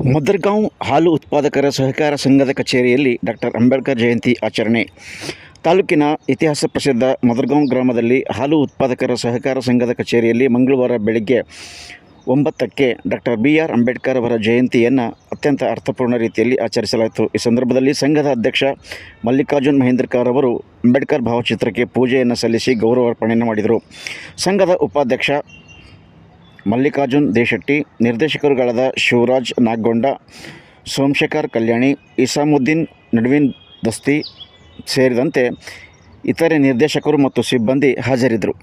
ಮದರ್ಗಾಂವ್ ಹಾಲು ಉತ್ಪಾದಕರ ಸಹಕಾರ ಸಂಘದ ಕಚೇರಿಯಲ್ಲಿ ಡಾಕ್ಟರ್ ಅಂಬೇಡ್ಕರ್ ಜಯಂತಿ ಆಚರಣೆ. ತಾಲೂಕಿನ ಇತಿಹಾಸ ಪ್ರಸಿದ್ಧ ಮದರ್ಗಾಂವ್ ಗ್ರಾಮದಲ್ಲಿ ಹಾಲು ಉತ್ಪಾದಕರ ಸಹಕಾರ ಸಂಘದ ಕಚೇರಿಯಲ್ಲಿ ಮಂಗಳವಾರ ಬೆಳಗ್ಗೆ 9ಕ್ಕೆ ಡಾಕ್ಟರ್ BR ಅಂಬೇಡ್ಕರ್ ಅವರ ಜಯಂತಿಯನ್ನು ಅತ್ಯಂತ ಅರ್ಥಪೂರ್ಣ ರೀತಿಯಲ್ಲಿ ಆಚರಿಸಲಾಯಿತು. ಈ ಸಂದರ್ಭದಲ್ಲಿ ಸಂಘದ ಅಧ್ಯಕ್ಷ ಮಲ್ಲಿಕಾರ್ಜುನ್ ಮಹೇಂದ್ರಕರ್ ಅವರು ಅಂಬೇಡ್ಕರ್ ಭಾವಚಿತ್ರಕ್ಕೆ ಪೂಜೆಯನ್ನು ಸಲ್ಲಿಸಿ ಗೌರವಾರ್ಪಣೆಯನ್ನು ಮಾಡಿದರು. ಸಂಘದ ಉಪಾಧ್ಯಕ್ಷ ಮಲ್ಲಿಕಾರ್ಜುನ್ ದೇಶೆಟ್ಟಿ, ನಿರ್ದೇಶಕರುಗಳಾದ ಶಿವರಾಜ್ ನಾಗಗೊಂಡ, ಸೋಮಶೇಖರ್ ಕಲ್ಯಾಣಿ, ಇಸಾಮುದ್ದೀನ್ ನಡ್ವಿನ್ ದಸ್ತಿ ಸೇರಿದಂತೆ ಇತರೆ ನಿರ್ದೇಶಕರು ಮತ್ತು ಸಿಬ್ಬಂದಿ ಹಾಜರಿದ್ದರು.